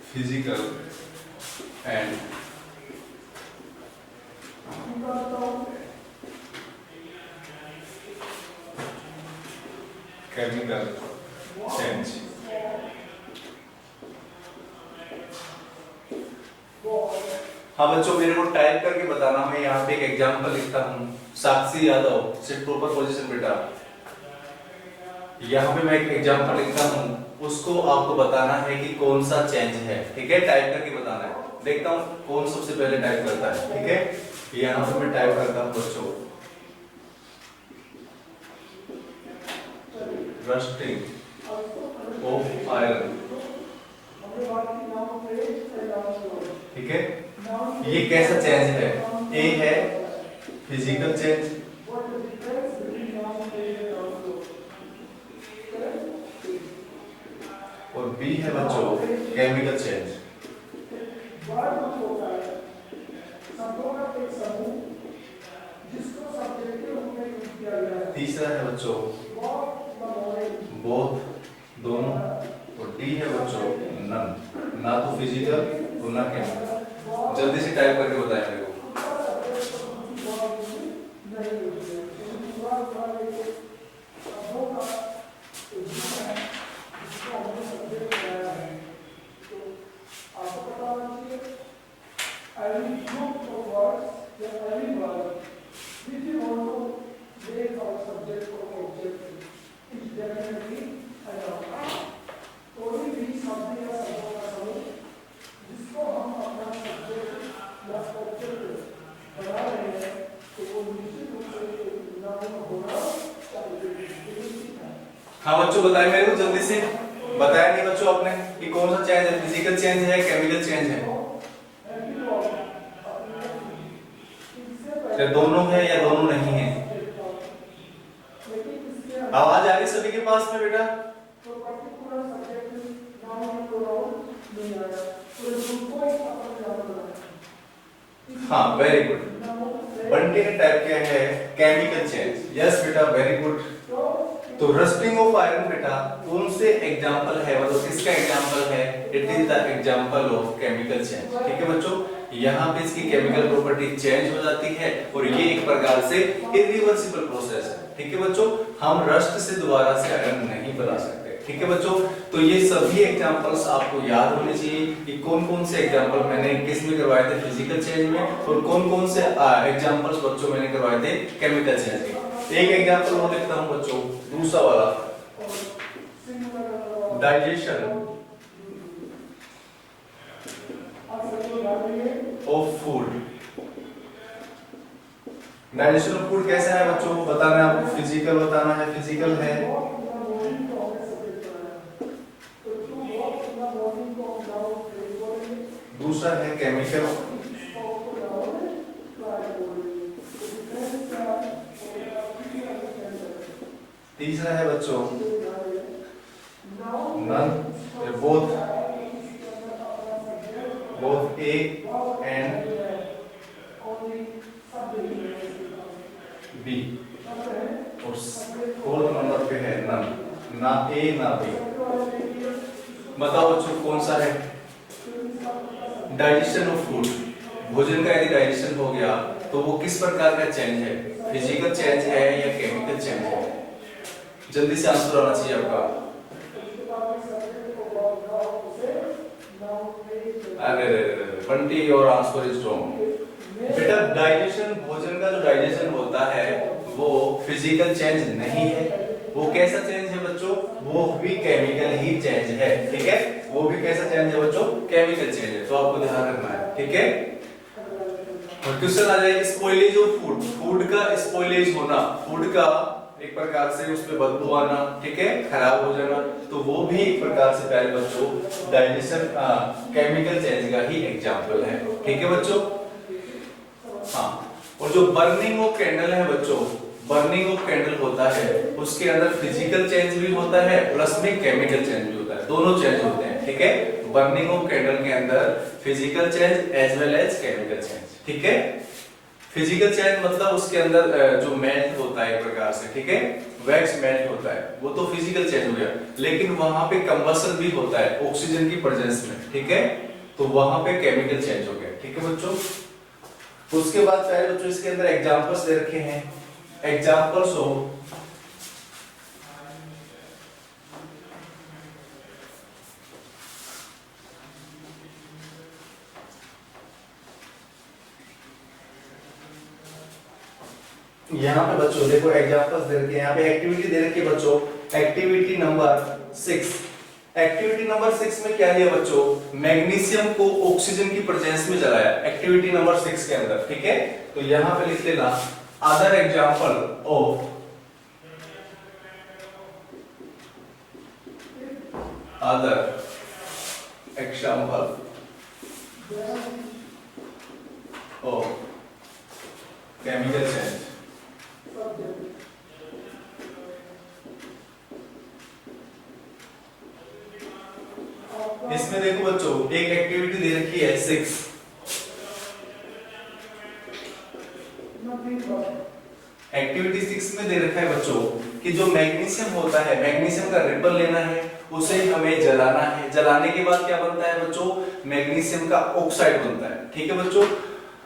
Physical and chemical change. हाँ बच्चों, मेरे को टाइप करके बताना। मैं यहाँ पे एक एग्जांपल लिखता हूँ। साक्षी यादव, सिट प्रॉपर पोजीशन बेटा। यहाँ पे मैं एक एग्जांपल लिखता हूँ, उसको आपको बताना है कि कौन सा चेंज है। ठीक है, टाइप करके बताना है। देखता हूँ कौन सबसे पहले टाइप करता है। ठीक है, यहाँ पे मैं टाइप करता हूँ बच्चों, रस्टिंग ऑफ आयरन। ठीक है, ये कैसा चेंज है? ए है फिजिकल चेंज, और बी है बच्चों केमिकल चेंज। तीसरा है बच्चों बोथ, दोनों, और डी है बच्चों नन, ना तो फिजिकल और ना केमिकल। जल्दी से टाइप करके बताएं मेरे को। हाँ बच्चों बताएं मेरे को जल्दी से। बताया नहीं बच्चों आपने कि कौन सा चेंज है, फिजिकल चेंज है केमिकल चेंज है? या दोनों है या दोनों नहीं है? आवाज आ रही सभी के पास में बेटा? हाँ वेरी गुड। बंटी ने टाइप किया है केमिकल चेंज। यस बेटा वेरी गुड। तो रस्टिंग ऑफ आयरन बेटा कौन से एग्जांपल है, मतलब किसका एग्जांपल है? It is the example of chemical change. ठीक है बच्चों, यहाँ पे इसकी केमिकल प्रॉपर्टी चेंज हो जाती है और ये एक प्रकार से इरिवर्सिबल प्रोसेस है। ठीक है बच्चों, हम रस्ट से दोबारा से आयरन नहीं बना सकते। ठीक है बच्चों, तो ये सभी एग्जांपल्स आपको याद होने चाहिए कि कौन कौन से एग्जांपल मैंने किस में करवाए थे, फिजिकल चेंज में, और कौन कौन से एग्जांपल्स बच्चों मैंने करवाए थे केमिकल चेंज में। एक एग्जांपल वो देखता हूं बच्चों, दूसरा वाला digestion of food. Digestion of food कैसा है बच्चों बताना है आपको? फिजिकल बताना है, फिजिकल है। दूसरा है केमिकल। तीसरा है बच्चों none, both, both A and B, और फोर्थ नंबर पे है नन, ना ए ना बी। बताओ बच्चों कौन सा है? डाइजेशन ऑफ फूड, भोजन का यदि डाइजेशन हो गया तो वो किस प्रकार का चेंज है? फिजिकल चेंज है या केमिकल चेंज है? जल्दी से आंसर आना चाहिए आपका। अरे बंटी और आंसर इज रॉन्ग बेटा। डाइजेशन, भोजन का जो डाइजेशन होता है वो फिजिकल चेंज नहीं है। वो कैसा चेंज है बच्चों? वो भी केमिकल ही चेंज है। ठीक है, वो भी कैसा चेंज है बच्चों? केमिकल चेंज है। तो आपको ध्यान रखना है। ठीक है, और क्वेश्चन आ जाएगा स्पॉइलेज ऑफ फूड। फूड का स्पॉइलेज होना, फूड का एक प्रकार से उसमें बदबू आना, ठीक है, खराब हो जाना, तो वो भी एक प्रकार से प्यारे बच्चों डाइजेशन केमिकल चेंज का ही एग्जांपल है। ठीक है बच्चों, हाँ। और जो बर्निंग ऑफ कैंडल है बच्चों, बर्निंग ऑफ कैंडल होता है उसके अंदर फिजिकल चेंज भी होता है प्लस में केमिकल चेंज भी होता है। दोनों चेंज होते हैं, ठीक है। बर्निंग ऑफ कैंडल के अंदर physical change as well as chemical change, ठीक है। फिजिकल चेंज मतलब उसके अंदर जो मेल्ट होता है एक प्रकार से, ठीक है, वैक्स मेल्ट होता है, वो तो फिजिकल चेंज हो गया। लेकिन वहां पे कंबशन भी होता है ऑक्सीजन की प्रेजेंस में, ठीक है, तो वहां पे केमिकल चेंज हो गया, ठीक है बच्चों। उसके बाद पहले बच्चों इसके अंदर एग्जांपल्स दे रखे हैं, एग्जांपल्स हो यहाँ पे बच्चों देखो एग्जांपल्स दे रखे हैं, यहाँ पे एक्टिविटी दे रखी है बच्चों, एक्टिविटी नंबर 6। एक्टिविटी नंबर 6 में क्या दिया बच्चों, मैग्नीशियम को ऑक्सीजन की प्रेजेंस में जलाया, एक्टिविटी नंबर 6 के अंदर, ठीक है। तो यहाँ पे लिख लेना other example of chemical change. इसमें देखो बच्चों एक एक्टिविटी दे रखी है 6। एक्टिविटी 6 में दे रखा है बच्चों कि जो मैग्नीशियम होता है, मैग्नीशियम का रिपल लेना है, उसे हमें जलाना है। जलाने के बाद क्या बनता है बच्चों, मैग्नीशियम का ऑक्साइड बनता है, ठीक है बच्चों।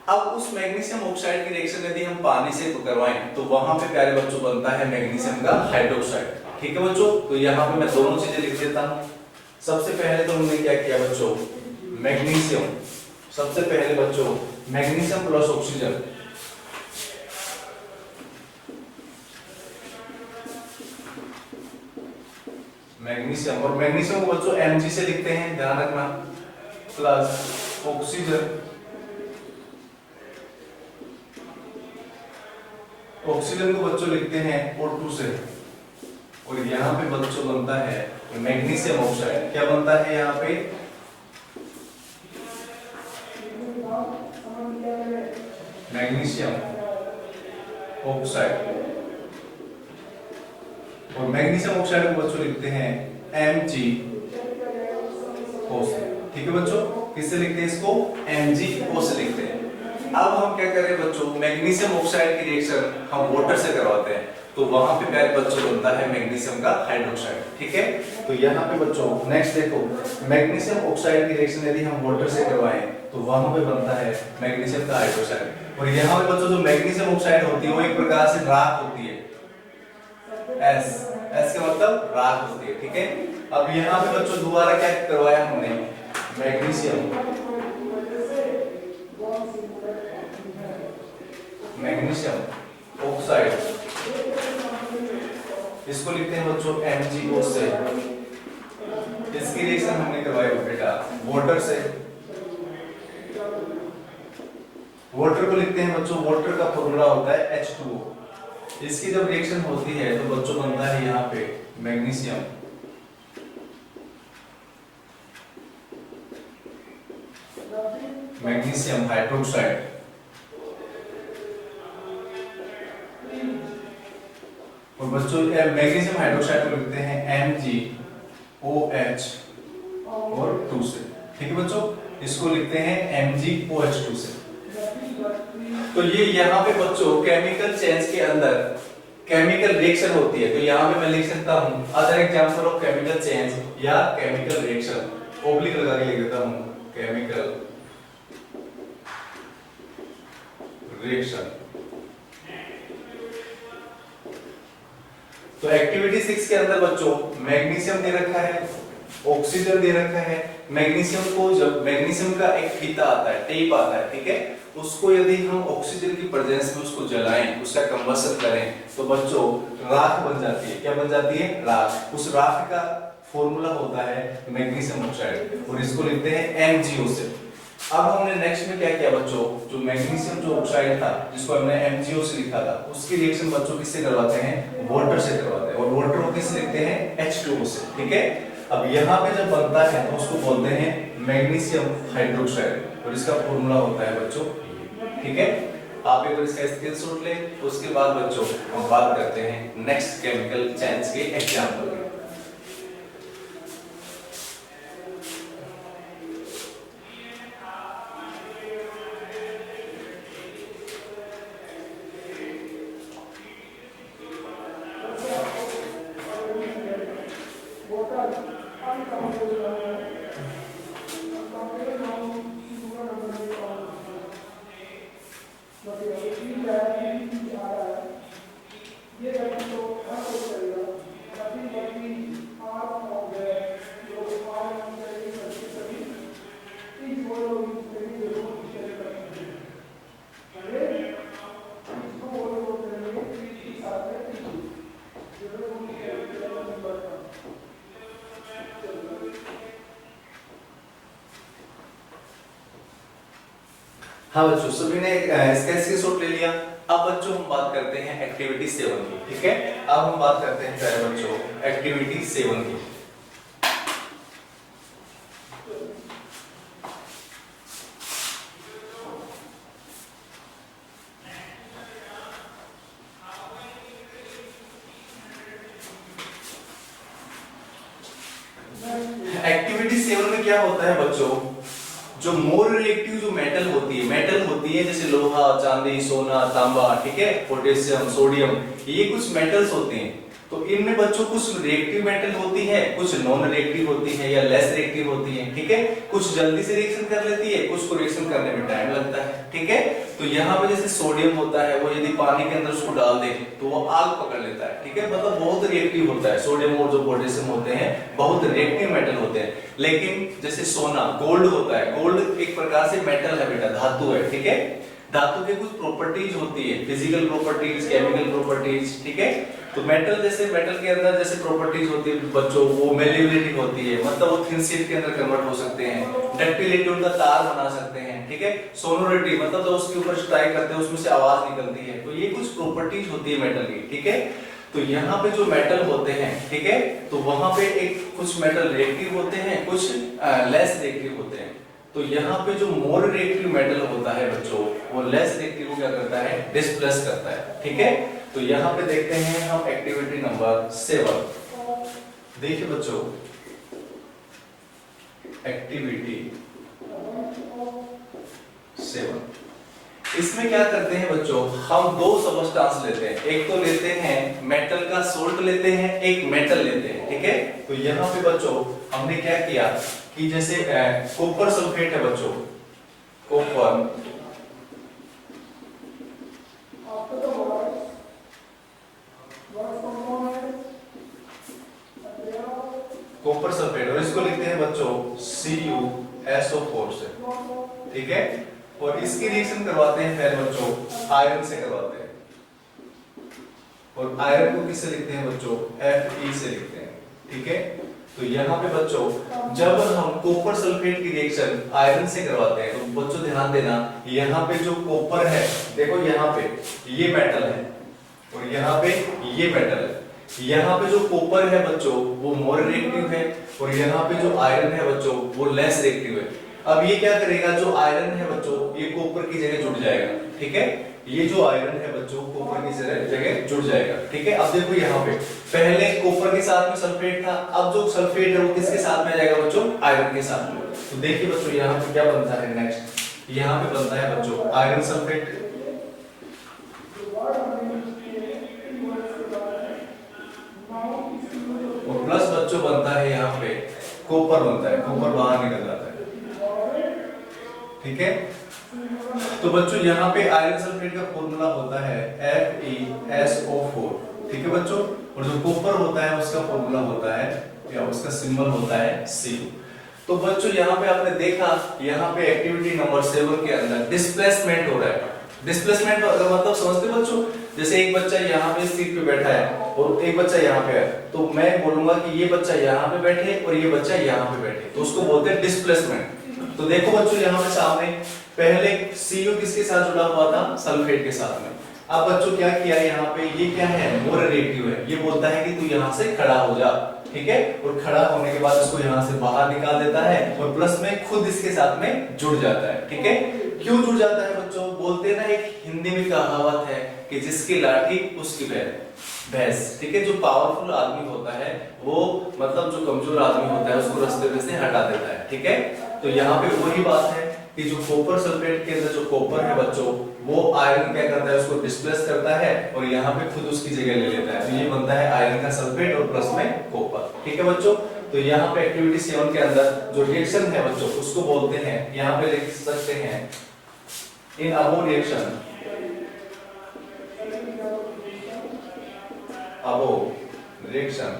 अब उस मैग्नीशियम ऑक्साइड की रिएक्शन यदि हम पानी से करवाएं तो वहां पे प्यारे बच्चों बनता है मैग्नीशियम का हाइड्रोक्साइड, ठीक है बच्चों। तो यहाँ पे मैं दोनों चीजें लिख देता हूँ। सबसे पहले तो हमने क्या किया बच्चों, मैग्नीशियम, सबसे पहले बच्चों मैग्नीशियम प्लस ऑक्सीजन, मैग्नीशियम, और मैग्नीशियम को बच्चों Mg से लिखते हैं, ध्यान रखना, प्लस ऑक्सीजन, ऑक्सीजन को बच्चों लिखते हैं O2 से, और यहाँ पे बच्चों बनता है मैग्नीशियम ऑक्साइड। क्या बनता है यहाँ पे, मैग्नीशियम ऑक्साइड, और मैग्नीशियम ऑक्साइड को बच्चों लिखते हैं MgO से, ठीक है बच्चों। किससे लिखते हैं इसको, MgO से लिखते हैं। अब हम क्या करें बच्चों, मैग्नीशियम ऑक्साइड की रिएक्शन हम वाटर से करवाते हैं, तो वहां पे प्यारे बच्चों बनता है मैग्नीशियम का हाइड्रोक्साइड, ठीक है। तो यहाँ पे बच्चों नेक्स्ट देखो, मैग्नीशियम ऑक्साइड की रिएक्शन यदि हम वाटर से करवाएं तो वहां पे बनता है मैग्नीशियम का हाइड्रोक्साइड। और यहाँ पे बच्चों जो मैग्नीशियम ऑक्साइड होती है वो एक प्रकार से राख होती है, एस का मतलब राख होती है, ठीक है। अब यहाँ पे बच्चों दोबारा क्या करवाया हमने, मैग्नीशियम ऑक्साइड, इसको लिखते हैं बच्चों MgO से। इसकी रिएक्शन हमने करवाई बेटा वाटर से, वाटर को लिखते हैं बच्चों, वाटर का फॉर्मूला होता है H2O। इसकी जब रिएक्शन होती है तो बच्चों बनता है यहाँ पे मैग्नीशियम, मैग्नीशियम हाइड्रोक्साइड, और बच्चों मैग्नीशियम हाइड्रोक्साइड को लिखते हैं MgOH और 2 से, ठीक है बच्चों। इसको लिखते हैं MgOH2 से। तो ये यहाँ पे बच्चों केमिकल चेंज के अंदर केमिकल रिएक्शन होती है, तो यहाँ पे मैं लिख सकता हूँ other example of chemical change या केमिकल रिएक्शन, ओब्लिक लगा के लिख देता हूँ, केमिकल रिएक्शन। तो एक्टिविटी 6 के अंदर बच्चों मैग्नीशियम दे रखा है, ऑक्सीजन दे रखा है। मैग्नीशियम को जब मैग्नीशियम का एक फीता आता है, टेप आता है, ठीक है, उसको यदि हम ऑक्सीजन की प्रेजेंस में उसको जलाएं, उसका कंबशन करें तो बच्चों राख बन जाती है। क्या बन जाती है, राख। उस राख का फॉर्मूला होता है मैग्नीशियम ऑक्साइड, और इसको लिखते हैं MgO से। अब हमने नेक्स्ट में क्या किया बच्चों, जो मैग्नीशियम जो ऑक्साइड था जिसको हमने MgO से लिखा था, उसकी रिएक्शन बच्चों किससे करवाते हैं, वाटर से करवाते हैं, और वाटर को किससे लिखते हैं, H2O से, ठीक है। अब यहाँ पे जब बनता है तो उसको बोलते हैं मैग्नीशियम हाइड्रोक्साइड, और इसका फॉर्मूला होता है बच्चों, ठीक है। आप एक बार इसका स्क्रीनशॉट लें, उसके बाद बच्चों हम बात करते हैं नेक्स्ट केमिकल चेंज के एग्जांपल की। हाँ बच्चों, सभी ने स्केच की शॉट ले लिया। अब बच्चों हम बात करते हैं एक्टिविटी 7 की। ठीक है, अब हम बात करते हैं प्यारे बच्चों एक्टिविटी 7 की। एक्टिविटी 7 में क्या होता है बच्चों, जो मोर रिएक्टिव जो मेटल होती है जैसे लोहा, चांदी, सोना, तांबा, ठीक है, पोटेशियम, सोडियम, ये कुछ मेटल्स होते हैं। तो इनमें बच्चों कुछ रिएक्टिव मेटल होती है, कुछ नॉन रिएक्टिव होती है या लेस रिएक्टिव होती है। ठीक है, कुछ जल्दी से रिएक्शन कर लेती है, कुछ को रिएक्शन करने में टाइम लगता है। ठीक है, तो यहाँ पे जैसे सोडियम होता है, वो यदि पानी के अंदर उसको डाल दे तो वो आग पकड़ लेता है। ठीक है, मतलब बहुत रिएक्टिव होता है। सोडियम और जो पोटेशियम होते हैं बहुत रिएक्टिव मेटल होते हैं। लेकिन जैसे सोना, गोल्ड होता है, गोल्ड एक प्रकार से मेटल है बेटा, धातु है। ठीक है, धातु के कुछ प्रॉपर्टीज होती है, फिजिकल प्रॉपर्टीज, केमिकल प्रॉपर्टीज। ठीक है, तो मेटल जैसे मेटल के अंदर जैसे प्रॉपर्टीज होती है बच्चों, वो मेलिबिलिटी होती है, मतलब वो थिन शीट के अंदर कन्वर्ट हो सकते हैं, डक्टिलिटी उनका तार बना सकते हैं। ठीक है, सोनोरिटी मतलब तो उसके ऊपर स्ट्राइक करते हैं उसमें से आवाज निकलती है। तो ये कुछ प्रॉपर्टीज होती है मेटल की। ठीक है, तो यहाँ पे जो मेटल होते हैं, ठीक है, तो वहां पे एक कुछ मेटल रिएक्टिव होते हैं, कुछ लेस रिएक्टिव होते हैं। तो यहाँ पे जो मोर रिएक्टिव मेटल होता है बच्चों, वो लेस रिएक्टिव को क्या करता है, डिस्प्लेस करता है। ठीक है, तो यहाँ पे देखते हैं हम एक्टिविटी नंबर 7। देखिए बच्चों, एक्टिविटी 7, इसमें क्या करते हैं बच्चों, हम दो सबस्टांस लेते हैं। एक तो लेते हैं मेटल का सोल्ट लेते हैं, एक मेटल लेते हैं। ठीक है, तो यहाँ पे बच्चों हमने क्या किया कि जैसे कॉपर सल्फेट है बच्चों, कॉपर सल्फेट, और इसको लिखते हैं बच्चों CuSO4 से। ठीक है, और इसकी रिएक्शन करवाते हैं पहले बच्चों आयरन से करवाते हैं, और आयरन को किससे लिखते हैं बच्चों, Fe से लिखते हैं। ठीक है, तो यहाँ पे बच्चों जब हम कॉपर सल्फेट की रिएक्शन आयरन से करवाते हैं तो बच्चों ध्यान देना, यहाँ पे जो कॉपर है, देखो यहाँ पे ये मेटल है और यहाँ पे ये मेटल है। यहाँ पे जो कॉपर है बच्चों वो मोर रिएक्टिव है, और यहाँ पे जो आयरन है बच्चों वो लेस रिएक्टिव है। अब ये क्या करेगा, जो आयरन है बच्चों ये कॉपर की जगह जुड़ जाएगा। ठीक है, ये जो आयरन है बच्चों कॉपर की जगह जुड़ जाएगा। ठीक है, अब देखो यहाँ पे पहले कॉपर के साथ में सल्फेट था, अब जो सल्फेट है वो किसके साथ में आ जाएगा बच्चों, आयरन के साथ में। तो देखिए बच्चों यहाँ पे क्या बनता है, नेक्स्ट यहाँ पे बनता है बच्चों आयरन सल्फेट, और प्लस बच्चों बनता है यहाँ पे कॉपर बनता है, कॉपर बाहर निकल जाता है। ठीक है, तो बच्चों यहाँ पे आयरन सल्फेट का फॉर्मूला होता है FeSO4। ठीक है बच्चों, और जो कॉपर होता है उसका फॉर्मूला होता है या उसका सिंबल होता है Cu। तो बच्चों यहाँ पे आपने देखा, यहाँ पे एक्टिविटी नंबर 7 के अंदर डिस्प्लेसमेंट हो रहा है। डिस्प्लेसमेंट मतलब समझते बच्चों, जैसे एक बच्चा यहाँ पे सीट पे बैठा है और एक बच्चा यहाँ पे है, तो मैं बोलूंगा कि ये बच्चा यहाँ पे बैठे और ये बच्चा यहाँ पे बैठे, तो उसको बोलते हैं डिस्प्लेसमेंट। तो देखो बच्चों यहाँ पे सामने पहले Cu किसके साथ जुड़ा हुआ था, सल्फेट के साथ में। अब बच्चों क्या किया यहाँ पे, ये क्या है, मोर रिएक्टिव है, ये बोलता है कि तू यहाँ से खड़ा हो जा। ठीक है, और खड़ा होने के बाद इसको यहाँ से बाहर निकाल देता है और प्लस में खुद इसके साथ में जुड़ जाता है। ठीक है, क्यों जुड़ जाता है बच्चों, बोलते ना एक हिंदी में कहावत है कि जिसकी लाठी उसकी भैंस। ठीक है, जो पावरफुल आदमी होता है वो मतलब जो कमजोर आदमी होता है उसको रास्ते में से हटा देता है। ठीक है, तो यहाँ पे वही बात है कि जो कॉपर सल्फेट के अंदर जो कॉपर है बच्चों वो आयरन क्या करता है, उसको डिस्प्लेस करता है और यहाँ पे खुद उसकी जगह ले लेता है। तो ये बनता है आयरन का सल्फेट और प्लस में कॉपर। ठीक है बच्चों, तो यहाँ पे एक्टिविटी 7 के अंदर जो रिएक्शन है बच्चों उसको बोलते हैं, यहाँ पे लिख सकते हैं इन above reaction, above reaction,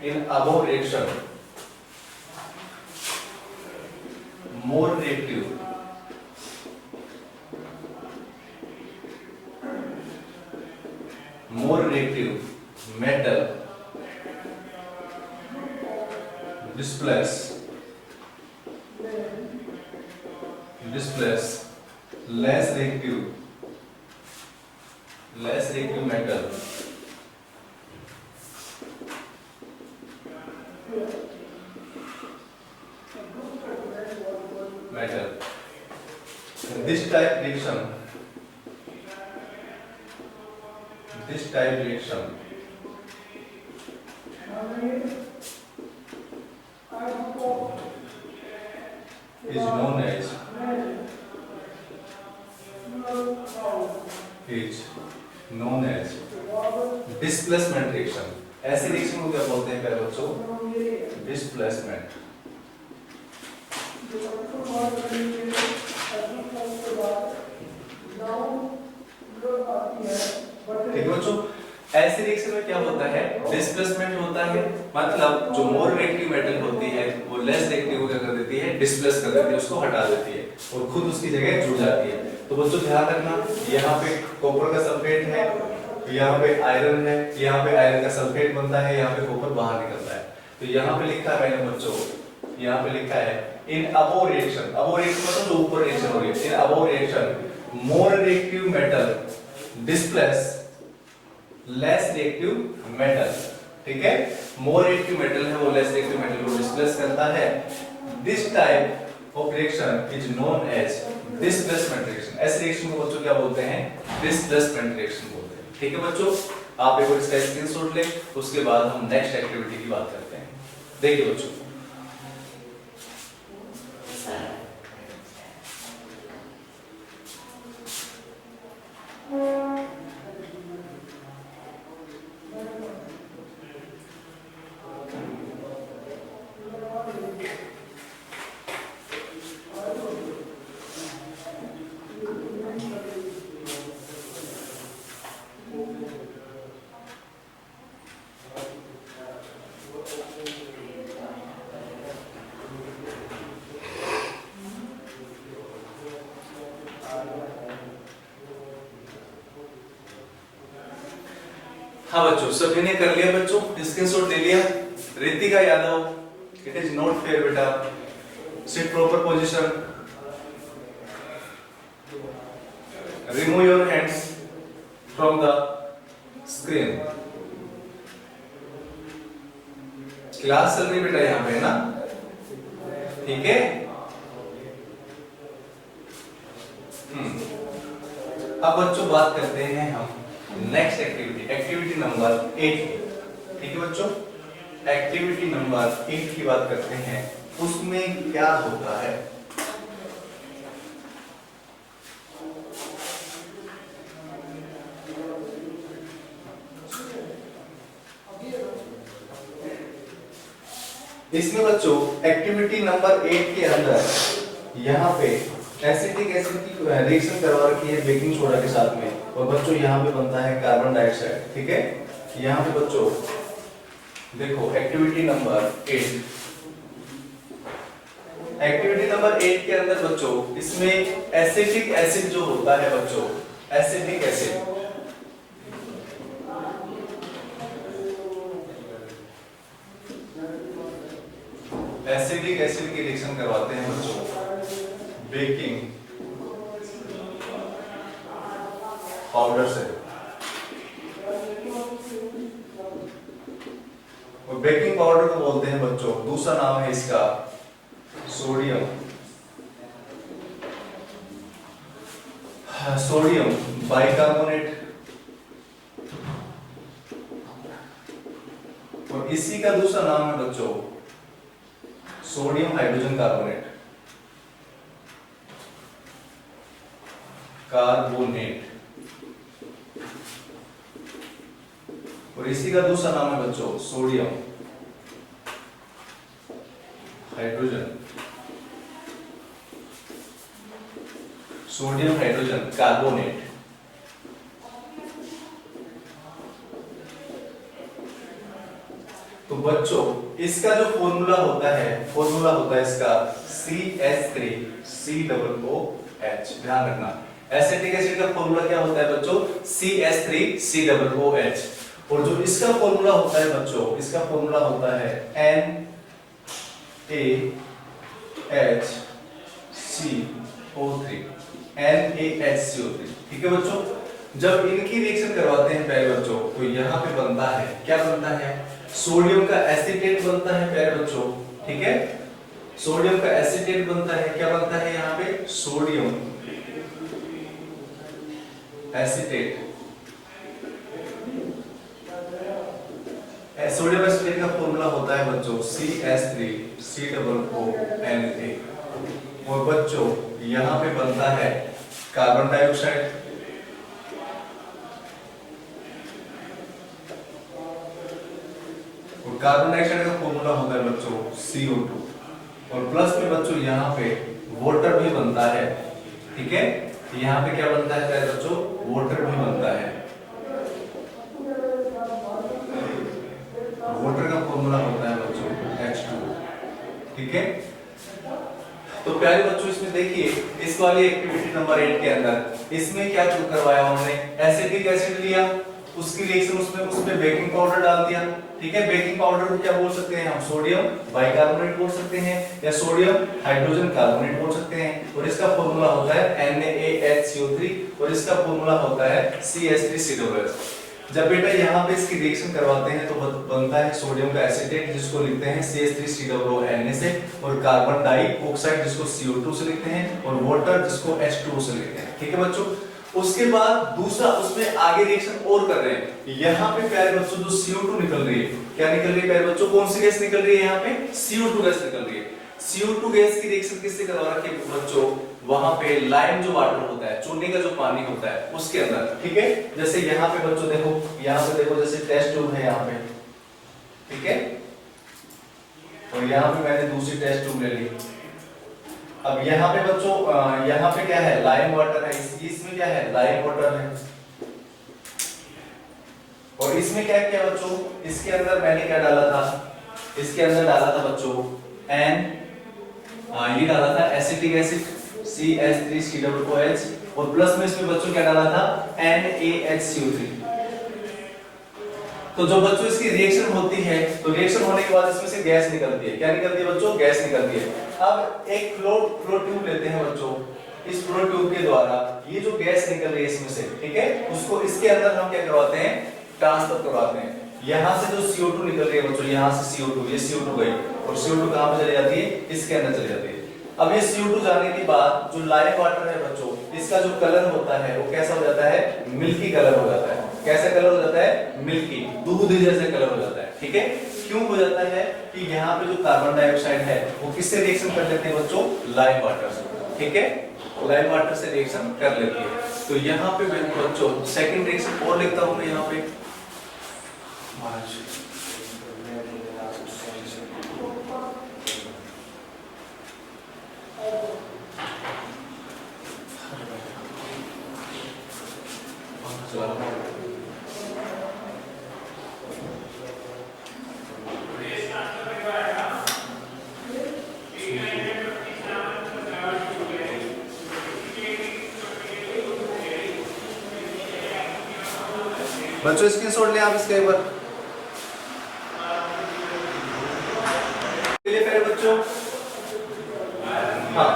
in above reaction more reactive metal displace less reactive metal this type reaction is known as displacement reaction। ऐसी रिएक्शन को क्या बोलते हैं प्यारे बच्चों? डिस्प्लेसमेंट। ठीक है बच्चों, ऐसी रिएक्शन में क्या होता है? डिस्प्लेसमेंट होता है, मतलब जो मोर रिएक्टिव मेटल होती है वो लेस रिएक्टिव को क्या कर देती है? डिस्प्लेस कर देती है, उसको हटा देती है और खुद उसकी जगह जुड़ जाती है। तो बच्चों ध्यान रखना, यहाँ पे कॉपर का सल्फेट है, यहाँ पे आयरन है, यहाँ पे आयरन का सल्फेट बनता है, यहाँ पे कॉपर बाहर निकलता है। तो यहाँ पे लिखा है मैंने बच्चों, यहाँ पे लिखा है in above reaction, above reaction मतलब जो ऊपर रिएक्शन हो रही है, in above reaction more reactive metal displace less reactive metal. ठीक है, मोर रिएक्टिव मेटल है वो लेस रिएक्टिव मेटल को डिस्प्लेस करता है। This type of reaction is known as displacement reaction. ऐसे रिएक्शन को बच्चों क्या बोलते हैं? डिस्प्लेसमेंट रिएक्शन बोलते हैं। ठीक है बच्चों, आप एक बार इसका स्क्रीनशॉट लें, उसके बाद हम नेक्स्ट एक्टिविटी की बात करते हैं। देखिए बच्चों, हाँ बच्चों, सभी ने कर लिया बच्चों, स्क्रीनशॉट ले लिया। Ritika Yadav, it is not fair बेटा, sit proper position, remove your hands from the screen. Class चल रही बेटा यहाँ पे ना, ठीक है। अब बच्चों बात करते हैं हम नेक्स्ट एक्टिविटी, एक्टिविटी नंबर 8। ठीक है बच्चों, एक्टिविटी नंबर 8 की बात करते हैं। उसमें क्या होता है? इसमें बच्चों एक्टिविटी नंबर 8 के अंदर यहाँ पे एसिटिक एसिड की रिएक्शन करवा रखी है बेकिंग सोडा के साथ में, और बच्चों यहाँ पे बनता है कार्बन डाइऑक्साइड। ठीक है, यहाँ पे बच्चों देखो एक्टिविटी नंबर 8, एक्टिविटी नंबर 8 के अंदर बच्चों इसमें एसिटिक एसिड जो होता है बच्चों, एसिटिक एसिड एसिटिक एसिड की रिएक्शन करवाते हैं बच्चों बेकिंग पाउडर से। और बेकिंग पाउडर को बोलते हैं बच्चों, दूसरा नाम है इसका सोडियम, सोडियम बाइकार्बोनेट। और इसी का दूसरा नाम है बच्चों सोडियम हाइड्रोजन कार्बोनेट, कार्बोनेट। और इसी का दूसरा नाम है बच्चों sodium hydrogen, sodium hydrogen carbonate. तो बच्चों इसका जो फॉर्मूला होता है इसका CH3COOH। ध्यान रखना एसिटिक एसिड का फॉर्मूला क्या होता है बच्चों CH3COOH। और जो इसका फॉर्मूला होता है बच्चों, इसका फॉर्मूला होता है NaHCO3। ठीक है बच्चों, जब इनकी रिएक्शन करवाते हैं पहले बच्चों तो यहाँ पे बनता है, क्या बनता है, सोडियम का एसीटेट बनता है पहले बच्चों। ठीक है, सोडियम का एसीटेट बनता है, क्या बनता है यहाँ पे सोडियम एसीटेट। सोडियम एसीटेट का फॉर्मूला होता है बच्चों CH3COONA। और बच्चों यहाँ पे बनता है कार्बन डाइऑक्साइड, और कार्बन डाइऑक्साइड का फॉर्मूला होता है बच्चों CO2। और प्लस में बच्चों यहाँ पे वाटर भी बनता है। ठीक है, यहाँ पे क्या बनता है बच्चों, वाटर भी बनता है। वाटर का फॉर्मूला होता है बच्चों H2O। ठीक है, तो प्यारे बच्चों इसमें देखिए इस वाली एक्टिविटी नंबर 8 के अंदर इसमें क्या करवाया उन्होंने, एसिटिक एसिड लिया, उसकी रिएक्शन उसमें बेकिंग पाउडर डाल दिया। ठीक है, बेकिंग पाउडर को क्या बोल सकते हैं हम, सोडियम बाइकार्बोनेट बोल सकते हैं या सोडियम हाइड्रोजन कार्बोनेट बोल सकते हैं। और इसका फॉर्मूला होता है NaHCO3 और इसका फॉर्मूला होता है CH3COOH। जब बेटा यहाँ पे इसकी रिएक्शन करवाते हैं तो बनता है सोडियम का एसिटेट जिसको लिखते हैं CH3COONA से, और कार्बन डाइऑक्साइड जिसको CO2 से लिखते हैं, और वाटर जिसको H2O से लिखते हैं। ठीक है बच्चों, उसके बाद दूसरा उसमें आगे रिएक्शन और कर रहे हैं। यहाँ पे प्यारे बच्चों जो CO2 निकल रही है, क्या निकल रही है प्यारे बच्चों, कौन सी गैस निकल रही है, यहाँ पे CO2 गैस निकल रही है। CO2 गैस की रिएक्शन किससे करवा रखी है बच्चों, वहां पे लाइम जो वाटर होता है, चूने का जो पानी होता है उसके अंदर। ठीक है, जैसे यहाँ पे बच्चों देखो, यहाँ पे देखो जैसे टेस्ट ट्यूब है यहाँ पे। ठीक है, और यहाँ पे मैंने दूसरी टेस्ट ट्यूब ले ली। अब यहाँ पे बच्चों यहाँ पे क्या है, लाइम वाटर है, इसमें क्या है, लाइम वाटर है। और इसमें क्या किया बच्चों, इसके अंदर मैंने क्या डाला था, इसके अंदर डाला था बच्चों ये डाला था एसिटिक एसिड CH3COOH, और प्लस में इसमें बच्चों क्या डाला था NaHCO3। तो जो बच्चों इसकी रिएक्शन होती है तो रिएक्शन होने के बाद इसमें से गैस निकलती है, क्या निकलती है बच्चों, गैस निकलती है। अब एक फ्लो ट्यूब लेते हैं बच्चों, इस फ्लो ट्यूब के द्वारा ये जो गैस निकल रही है इसमें से, ठीक है, उसको इसके अंदर हम क्या करवाते हैं, ट्रांसफर करवाते हैं। यहाँ से जो CO2 निकल रही है बच्चों, यहाँ से CO2, ये CO2 गई और CO2 कहाँ पे चली जाती है, इसके अंदर चली जाती है। अब ये CO2 जाने के बाद जो लाइम वाटर है बच्चों, इसका जो कलर होता है वो कैसा हो जाता है, मिल्की कलर हो जाता है। कैसा कलर हो जाता है, मिल्की, दूध जैसे कलर हो जाता है। ठीक है, क्यों हो जाता है कि यहाँ पे जो कार्बन डाइऑक्साइड है वो किससे रिएक्शन कर लेते हैं बच्चों, लाइम वाटर से। ठीक है, लाइम वाटर से रिएक्शन कर लेती है। तो यहाँ पे बच्चों सेकंड रिएक्शन और लिखता हूँ मैं यहाँ पे, बच्चों स्क्रीनशॉट ले आप इसके एक बार। बच्चों हाँ,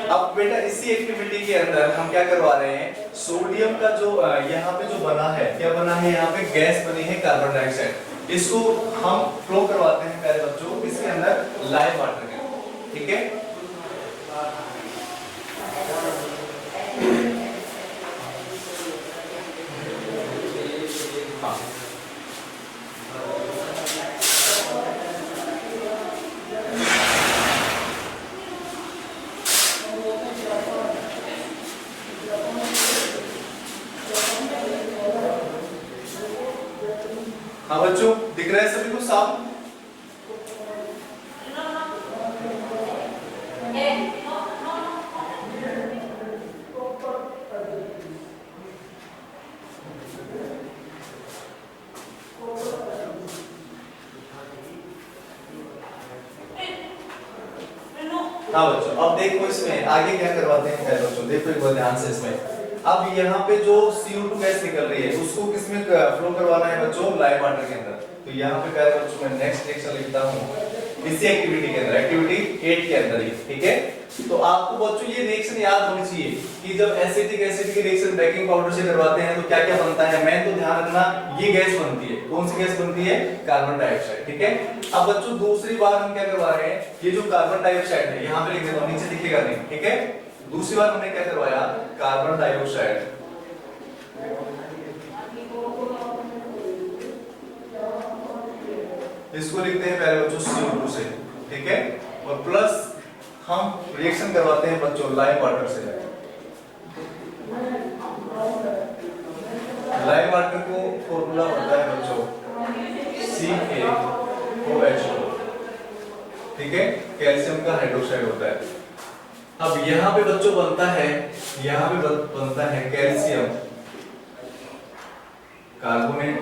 अब बेटा इसी एक्टिविटी के अंदर हम क्या करवा रहे हैं, सोडियम का जो यहाँ पे जो बना है, क्या बना है, यहाँ पे गैस बनी है कार्बन डाइऑक्साइड, इसको हम फ्लो करवाते हैं प्यारे बच्चों इसके अंदर लाइम वाटर के। ठीक है, दिख रहा है सभी को साफ? हाँ बच्चों, अब देखो इसमें आगे क्या करवाते हैं पहले बच्चों, देखो एक बार ध्यान से इसमें। अब यहाँ पे जो CO2 गैस निकल रही है उसको किसमें फ्लो करवाना है बच्चों? लाइव वाटर के अंदर। तो यहाँ पे पहले बच्चों मैं नेक्स्ट रिएक्शन लिखता हूँ इसी एक्टिविटी के अंदर, एक्टिविटी 8 के अंदर ही, ठीक है। तो आपको बच्चों ये रिएक्शन याद होनी चाहिए कि जब एसिटिक एसिड की रिएक्शन बेकिंग पाउडर से करवाते हैं तो क्या क्या बनता है। मैं तो ध्यान रखना, ये गैस बनती है, कौन सी गैस बनती है? कार्बन डाइऑक्साइड, ठीक है। अब बच्चों दूसरी बार हम क्या करवा रहे हैं, ये जो कार्बन डाइऑक्साइड है यहाँ पे लिख देता हूं, नीचे दिखेगा नहीं, ठीक है। दूसरी बार हमने क्या करवाया? कार्बन डाइऑक्साइड, इसको लिखते हैं पहले बच्चों CO2 से, ठीक है। और प्लस हम रिएक्शन करवाते हैं बच्चों लाइव वाटर से। लाइव वाटर को फॉर्मूला होता है बच्चों CaOH2, ठीक है, कैल्शियम का हाइड्रोक्साइड होता है। अब यहाँ पे बच्चों बनता है, यहाँ पे बनता है कैल्शियम कार्बोनेट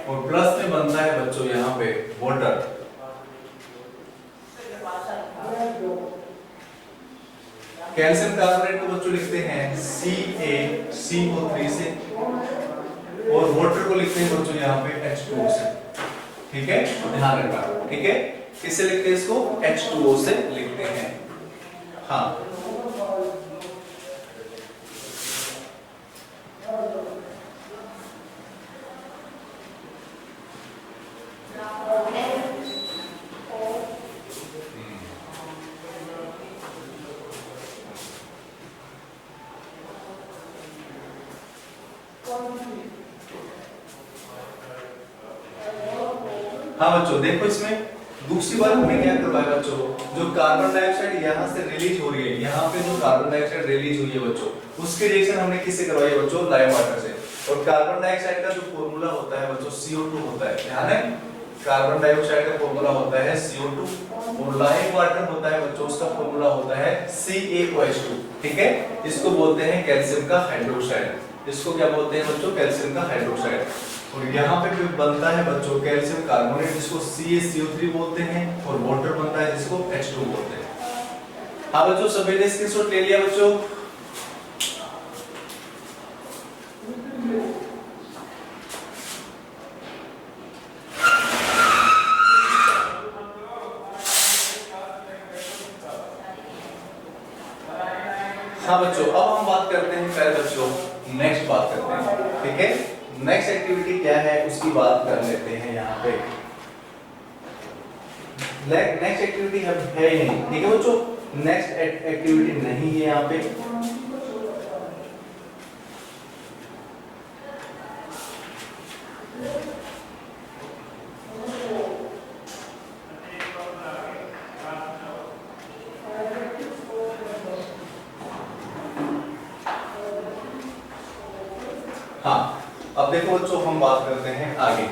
और प्लस में बनता है बच्चों यहाँ पे वाटर। कैल्शियम कार्बोनेट को बच्चों लिखते हैं CaCO3 से और वाटर को लिखते हैं बच्चों यहाँ पे H2O से, ठीक है। ध्यान रखना, ठीक है। किससे लिखते हैं इसको? H2O से लिखते हैं। हाँ हाँ बच्चों देखो इसमें दूसरी बार हमने क्या करवाया बच्चों, जो कार्बन डाइऑक्साइड यहाँ से रिलीज हो रही है, यहाँ पे जो कार्बन डाइऑक्साइड रिलीज हुई है बच्चों, उसकी रिएक्शन हमने किससे करवाई है बच्चों? लाइव वाटर से। और कार्बन डाइऑक्साइड का जो फॉर्मूला होता है बच्चों CO2 होता है, ध्यान है। कार्बन डाइऑक्साइड का फॉर्मूला होता है CO2 और लाइव वाटर होता है बच्चों, उसका फॉर्मूला होता है CaOH2, ठीक है। इसको बोलते हैं कैल्शियम का हाइड्रोक्साइड, इसको क्या बोलते हैं बच्चों? कैल्शियम का हाइड्रोक्साइड। और यहाँ पे भी बनता है बच्चों कैल्शियम कार्बोनेट, जिसको CaCO3 बोलते हैं, और वाटर बनता है जिसको H2 बोलते हैं। हाँ बच्चों, सभी ने स्क्रीनशॉट ले लिया बच्चों? हाँ बच्चों, अब हम बात करते हैं पहले बच्चों, नेक्स्ट बात करते हैं, ठीक है। नेक्स्ट एक्टिविटी क्या है उसकी बात कर लेते हैं यहाँ पे। नेक्स्ट एक्टिविटी है ही नहीं, ठीक है बच्चों। नेक्स्ट एक्टिविटी नहीं है यहाँ पे। हाँ, अब देखो बच्चों हम बात करते हैं आगे।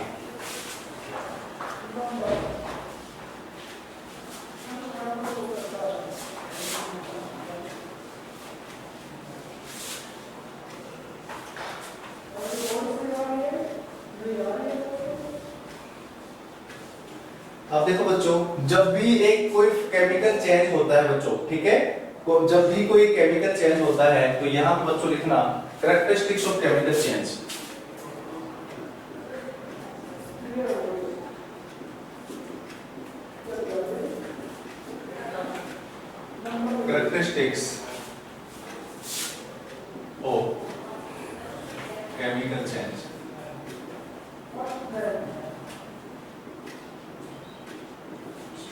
अब देखो बच्चों, जब भी एक कोई केमिकल चेंज होता है बच्चों, ठीक है, जब भी कोई केमिकल चेंज होता है तो यहाँ पे बच्चों लिखना characteristics of chemical change. Characteristics of chemical change.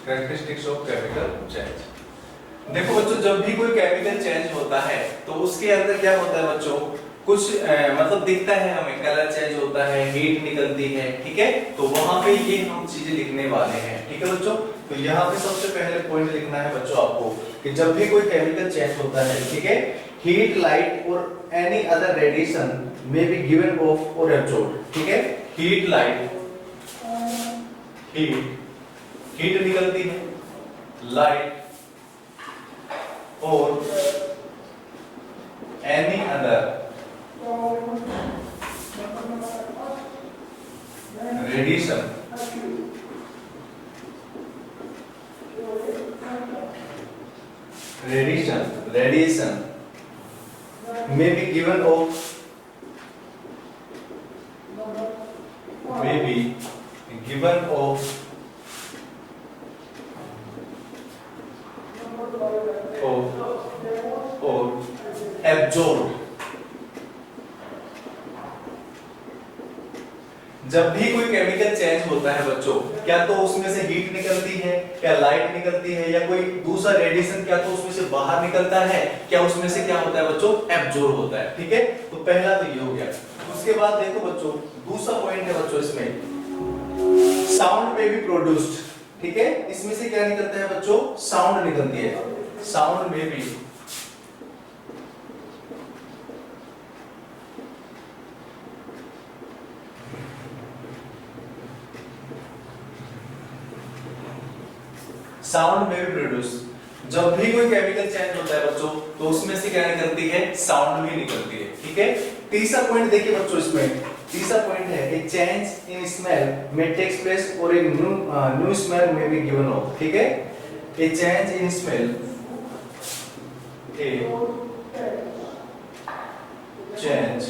Characteristics of chemical change. देखो बच्चों, जब भी कोई केमिकल चेंज होता है तो उसके अंदर क्या होता है बच्चों, कुछ मतलब दिखता है हमें, कलर चेंज होता है, हीट निकलती है, ठीक है। तो वहां पे ये हम चीजें लिखने वाले हैं, ठीक है बच्चों। तो यहाँ पे सबसे पहले पॉइंट लिखना है बच्चों आपको कि जब भी कोई केमिकल चेंज होता है, ठीक है, हीट, लाइट और any other radiation may be given of और एब्जॉर्ब। ठीक है, हीट, लाइट, हीट निकलती है, लाइट और any other radiation may be given of or absorbed। जब भी कोई केमिकल चेंज होता है बच्चों, क्या तो उसमें से हीट निकलती है, क्या लाइट निकलती है, या कोई दूसरा रेडिएशन क्या तो उसमें से बाहर निकलता है, क्या उसमें से क्या होता है बच्चों, एब्जॉर्ब होता है। ठीक है, तो पहला तो ये हो गया। उसके बाद देखो बच्चों, दूसरा पॉइंट है बच्चों इसमें, साउंड में भी प्रोड्यूस्ड। ठीक है, इसमें से क्या निकलता है बच्चों, साउंड निकलती है, साउंड में भी साउंड में भी प्रोड्यूस। जब भी कोई केमिकल चेंज होता है बच्चों, तो उसमें से क्या निकलती है, साउंड भी निकलती है। ठीक है, तीसरा पॉइंट देखिए बच्चों, इसमें तीसरा पॉइंट है कि चेंज इन स्मेल में टेक्स प्लेस और ए न्यू स्मेल में बी गिवन ऑफ। ठीक है, ए change in smell, A change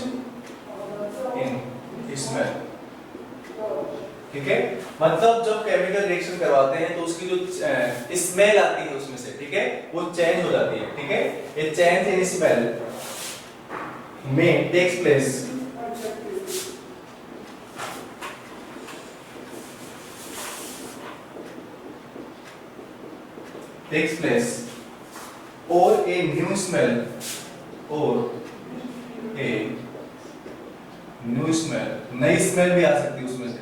in smell. ठीक है, मतलब जब केमिकल रिएक्शन करवाते हैं तो उसकी जो स्मेल आती है उसमें से, ठीक है, वो चेंज हो जाती है। ठीक है, ये चेंज इन स्मेल में टेक्स प्लेस और ए न्यू स्मेल नई स्मेल भी आ सकती है उसमें से,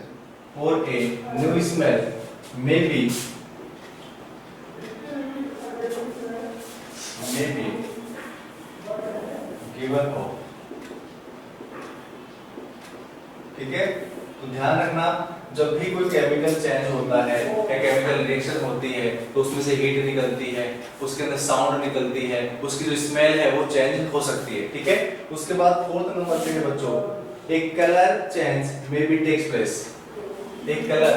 और a new smell may be given of. ठीक है, तो ध्यान रखना, जब भी कोई केमिकल चेंज होता है या केमिकल रिएक्शन होती है तो उसमें से हीट निकलती है, उसके अंदर साउंड निकलती है, उसकी जो स्मेल है वो चेंज हो सकती है। ठीक है, उसके बाद फोर्थ नंबर पे है बच्चों, एक colour change may be takes place. एक कलर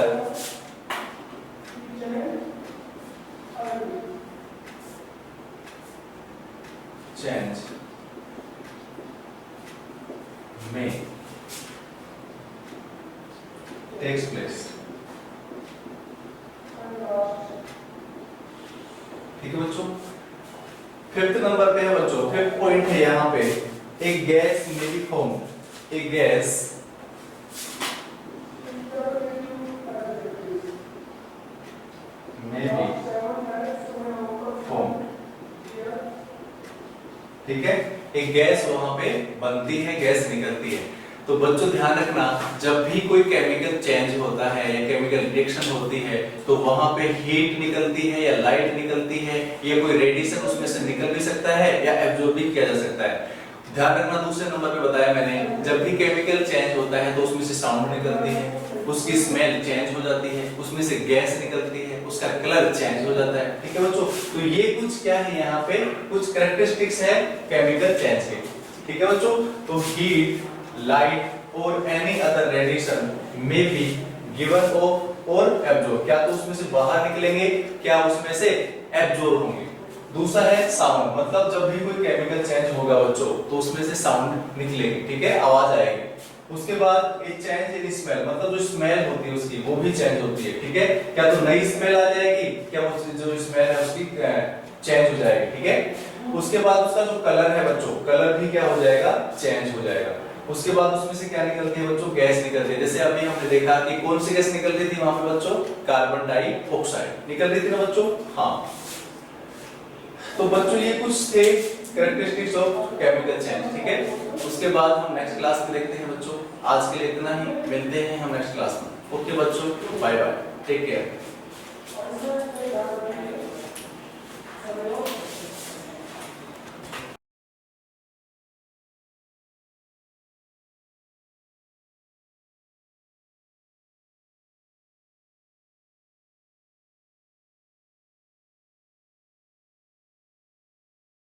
चेंज में टेक्स प्लेस। ठीक है बच्चों, फिफ्थ नंबर पे है बच्चों, फिफ्थ पॉइंट है यहाँ पे, एक गैस में बी फॉर्म, एक गैस ठीक है, एक गैस वहां पे बनती है, गैस निकलती है। तो बच्चों ध्यान रखना, जब भी कोई केमिकल चेंज होता है या केमिकल रिएक्शन होती है तो वहां पे हीट निकलती है या लाइट निकलती है, या कोई रेडिएशन उसमें से निकल भी सकता है या एब्जॉर्ब भी किया जा सकता है। ध्यान रखना, दूसरे नंबर पे बताया मैंने, जब भी केमिकल चेंज होता है तो उसमें से साउंड निकलती है, उसकी स्मेल चेंज हो जाती है, उसमें से गैस निकलती है, उसका कलर चेंज हो जाता है। ठीक है बच्चों, तो ये कुछ क्या है, यहाँ पे कुछ कैरेक्टरिस्टिक्स है केमिकल चेंज के। ठीक है बच्चों, तो हीट, लाइट और any other radiation may be given of और एब्जॉर्ब, क्या तो उसमें से बाहर निकलेंगे, क्या उसमें से एब्जॉर्ब होंगे। दूसरा है साउंड, मतलब जब भी कोई केमिकल चेंज होगा बच्चों तो उसमें से साउंड निकलेगी, ठीक है, आवाज आएगी। उसके बाद एक चेंज इन स्मेल, मतलब जो स्मेल होती है उसकी वो भी चेंज होती है। ठीक है, क्या तो नई स्मेल आ जाएगी, क्या वो जो स्मेल है उसकी चेंज हो जाएगी। ठीक है, उसके बाद उसका जो कलर है बच्चों, कलर भी क्या हो जाएगा, चेंज हो जाएगा। उसके बाद उसमें से क्या निकलती है बच्चों, गैस निकलती है। जैसे अभी हमने देखा कि कौन सी गैस निकल रही थी वहां पे बच्चों, कार्बन डाइऑक्साइड निकल रही थी ना बच्चों। हाँ, तो बच्चों ये कुछ थे कैरेक्टरिस्टिक्स ऑफ केमिकल चेंज। ठीक है, उसके बाद हम नेक्स्ट क्लास में देखते हैं बच्चों। आज के लिए इतना ही, मिलते हैं हम नेक्स्ट क्लास में। ओके बच्चों, बाय बाय, टेक केयर।